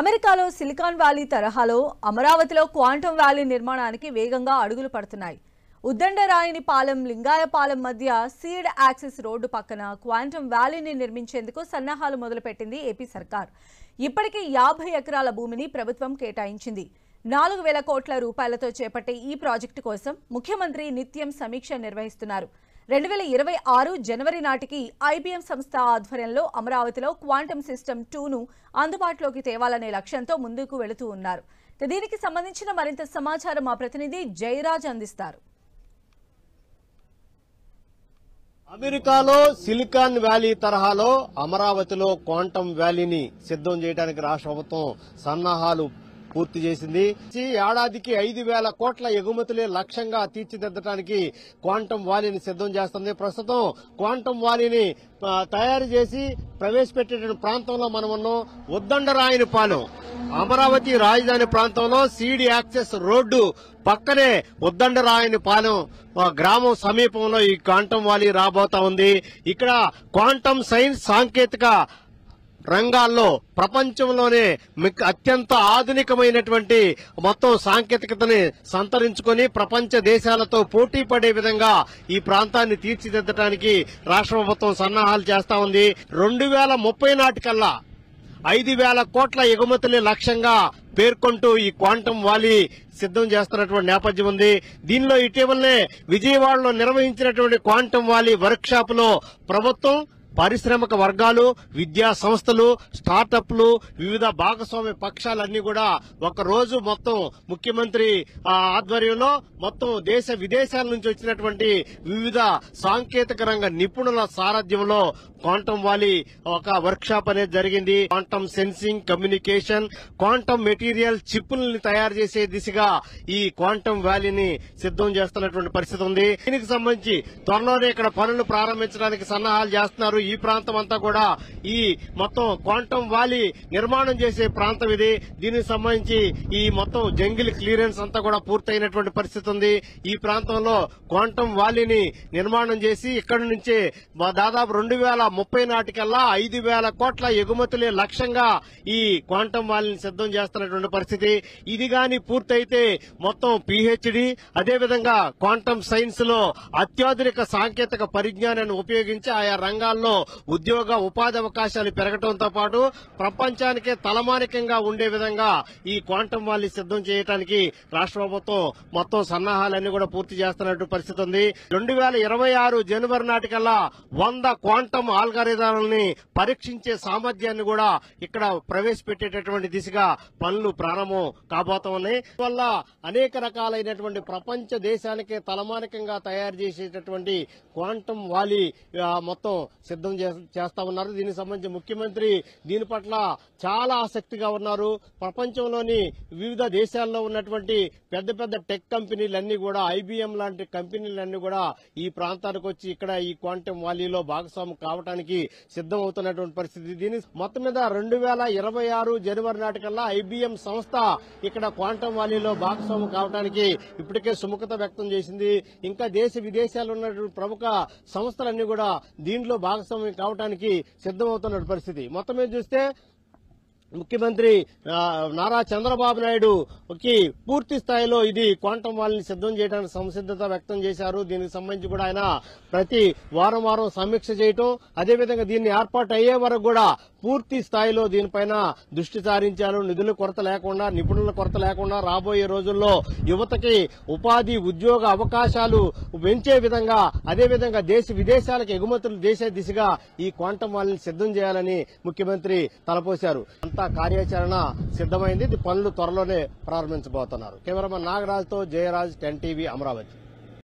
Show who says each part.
Speaker 1: అమెరికాలో silicon valley తరహాలో అమరావతిలో క్వాంటమ్ వ్యాలీ నిర్మాణానికి వేగంగా అడుగులు పడుతున్నాయి. ఉద్దండరాయనిపాలెం లింగాయపాలెం మధ్య సీడ్ యాక్సెస్ రోడ్డు పక్కన క్వాంటమ్ వ్యాలీని నిర్మించేందుకు సన్నాహాలు మొదలుపెట్టింది ఏపీ సర్కార్. ఇప్పటికే 50 ఎకరాల భూమిని ప్రభుత్వం కేటాయించింది. 4,000 కోట్ల రూపాయలతో చేపట్టే ఈ ప్రాజెక్టు కోసం ముఖ్యమంత్రి నిత్యం సమీక్ష నిర్వహిస్తున్నారు. 2026 జనవరి నాటికి ఐబీఎం సంస్థ ఆధ్వర్యంలో అమరావతిలో క్వాంటమ్ సిస్టమ్ 2ను అందుబాటులోకి తేవాలనే లక్ష్యంతో ముందుకు వెళుతూ ఉన్నారు. దీనికి సంబంధించిన మరింత సమాచారం మా ప్రతినిధి జయరాజ్ అందిస్తారు.
Speaker 2: అమెరికాలో సిలికాన్ వ్యాలీ తరహాలో అమరావతిలో క్వాంటమ్ వ్యాలీని సిద్ధం చేయడానికి రాష్ట్ర ప్రభుత్వం సన్నాహాలు పూర్తి చేసింది. ఏడాదికి 5,000 కోట్ల ఎగుమతులే లక్ష్యంగా తీర్చిదిద్దడానికి క్వాంటమ్ వ్యాలీని సిద్ధం చేస్తుంది. ప్రస్తుతం క్వాంటమ్ వ్యాలీని తయారు చేసి ప్రవేశపెట్టే ప్రాంతంలో మనం ఉన్నాం. ఉద్దండరాయనిపాలెం అమరావతి రాజధాని ప్రాంతంలో సీడ్ యాక్సెస్ రోడ్డు పక్కనే ఉద్దండరాయనిపాలెం గ్రామం సమీపంలో ఈ క్వాంటమ్ వ్యాలీ రాబోతా ఉంది. ఇక్కడ క్వాంటమ్ సైన్స్ సాంకేతిక రంగాల్లో ప్రపంచంలోనే అత్యంత ఆధునికమైనటువంటి మొత్తం సాంకేతికతని సంతరించుకొని ప్రపంచ దేశాలతో పోటీ పడే విధంగా ఈ ప్రాంతాన్ని తీర్చిదిద్దడానికి రాష్ట్ర ప్రభుత్వం సన్నాహాలు చేస్తా ఉంది. 2030 నాటికల్లా 5,000 కోట్ల ఎగుమతులే లక్ష్యంగా పేర్కొంటూ ఈ క్వాంటమ్ వ్యాలీ సిద్ధం చేస్తున్నటువంటి నేపథ్యం ఉంది. దీనిలో ఇటీవలనే విజయవాడలో నిర్వహించినటువంటి క్వాంటమ్ వ్యాలీ వర్క్ షాప్ లో ప్రభుత్వం, పారిశ్రామిక వర్గాలు, విద్యా సంస్థలు, స్టార్టప్లు, వివిధ భాగస్వామ్య పక్షాలన్నీ కూడా ఒక రోజు మొత్తం ముఖ్యమంత్రి ఆధ్వర్యంలో మొత్తం దేశ విదేశాల నుంచి వచ్చినటువంటి వివిధ సాంకేతిక రంగ నిపుణుల సారథ్యంలో క్వాంటమ్ వ్యాలీ ఒక వర్క్ షాప్ అనేది జరిగింది. Quantum sensing, communication, quantum material చిప్పుల్ని తయారు చేసే దిశగా ఈ క్వాంటమ్ వ్యాలీని సిద్ధం చేస్తున్నటువంటి పరిస్థితి ఉంది. దీనికి సంబంధించి త్వరలోనే ఇక్కడ పనులు ప్రారంభించడానికి సన్నాహాలు చేస్తున్నారు. ఈ ప్రాంతం అంతా కూడా ఈ మొత్తం క్వాంటమ్ వ్యాలీ నిర్మాణం చేసే ప్రాంతం ఇది. దీనికి సంబంధించి ఈ మొత్తం జంగిల్ క్లియరెన్స్ అంతా కూడా పూర్తయినటువంటి పరిస్థితి ఉంది. ఈ ప్రాంతంలో క్వాంటమ్ వ్యాలీని నిర్మాణం చేసి ఇక్కడి నుంచే దాదాపు 2030 నాటికల్లా 5,000 కోట్ల ఎగుమతులే లక్ష్యంగా ఈ క్వాంటమ్ వ్యాలీని సిద్ధం చేస్తున్నటువంటి పరిస్థితి. ఇది గాని పూర్తయితే మొత్తం పీహెచ్డీ, అదేవిధంగా క్వాంటమ్ సైన్స్ లో అత్యాధునిక సాంకేతిక పరిజ్ఞానాన్ని ఉపయోగించి ఆయా రంగాల్లో ఉద్యోగ ఉపాధి అవకాశాలు పెరగడంతో పాటు ప్రపంచానికే తలమానికంగా ఉండే విధంగా ఈ క్వాంటమ్ వ్యాలీ సిద్ధం చేయడానికి రాష్ట్ర ప్రభుత్వం మొత్తం సన్నాహాలన్నీ కూడా పూర్తి చేస్తున్నట్టు పరిస్థితి ఉంది. 2026 జనవరి నాటికల్లా 100 క్వాంటమ్ ఆల్గారిథాలని పరీక్షించే సామర్థ్యాన్ని కూడా ఇక్కడ ప్రవేశపెట్టేటటువంటి దిశగా పనులు ప్రారంభం కాబోతా ఉన్నాయి. వల్ల అనేక రకాలైనటువంటి ప్రపంచ దేశానికే తలమానికంగా తయారు చేసేటటువంటి క్వాంటమ్ వ్యాలీ మొత్తం సిద్ధం చేస్తా ఉన్నారు. దీనికి సంబంధించి ముఖ్యమంత్రి దీని పట్ల చాలా ఆసక్తిగా ఉన్నారు. ప్రపంచంలోని వివిధ దేశాల్లో ఉన్నటువంటి పెద్ద పెద్ద టెక్ కంపెనీలన్నీ కూడా, ఐబీఎం లాంటి కంపెనీలన్నీ కూడా ఈ ప్రాంతానికి వచ్చి ఇక్కడ ఈ క్వాంటమ్ వ్యాలీలో భాగస్వామి కావడానికి సిద్ధం అవుతున్నటువంటి పరిస్థితి. దీని మొత్తం మీద 2026 జనవరి నాటికల్లా ఐబీఎం సంస్థ ఇక్కడ క్వాంటమ్ వ్యాలీలో భాగస్వామి కావడానికి ఇప్పటికే సుముఖత వ్యక్తం చేసింది. ఇంకా దేశ విదేశాల్లో ఉన్నటువంటి ప్రముఖ సంస్థలన్నీ కూడా దీంట్లో భాగస్వామ్యం కావడానికి సిద్దమవుతున్న పరిస్థితి. మొత్తం మీద చూస్తే ముఖ్యమంత్రి నారా చంద్రబాబు నాయుడుకి పూర్తి స్థాయిలో ఇది క్వాంటమ్ వ్యాలీని సిద్ధం చేయడానికి సంసిద్దత వ్యక్తం చేశారు. దీనికి సంబంధించి కూడా ఆయన ప్రతి వారం సమీక్ష చేయటం, అదేవిధంగా దీన్ని ఏర్పాటు అయ్యే వరకు కూడా పూర్తి స్థాయిలో దీనిపైన దృష్టి సారించారు. నిధుల కొరత లేకుండా, నిపుణుల కొరత లేకుండా రాబోయే రోజుల్లో యువతకి ఉపాధి, ఉద్యోగ అవకాశాలు పెంచే విధంగా, అదేవిధంగా దేశ విదేశాలకు ఎగుమతులు చేసే దిశగా ఈ క్వాంటమ్ వ్యాలీని సిద్ధం చేయాలని ముఖ్యమంత్రి తలపోశారు. అంతా కార్యాచరణ సిద్దమైంది. పనులు త్వరలోనే ప్రారంభించబోతున్నారు. కెమెరామన్ నాగరాజ్తో జయరాజ్, 10 టీవీ, అమరావతి.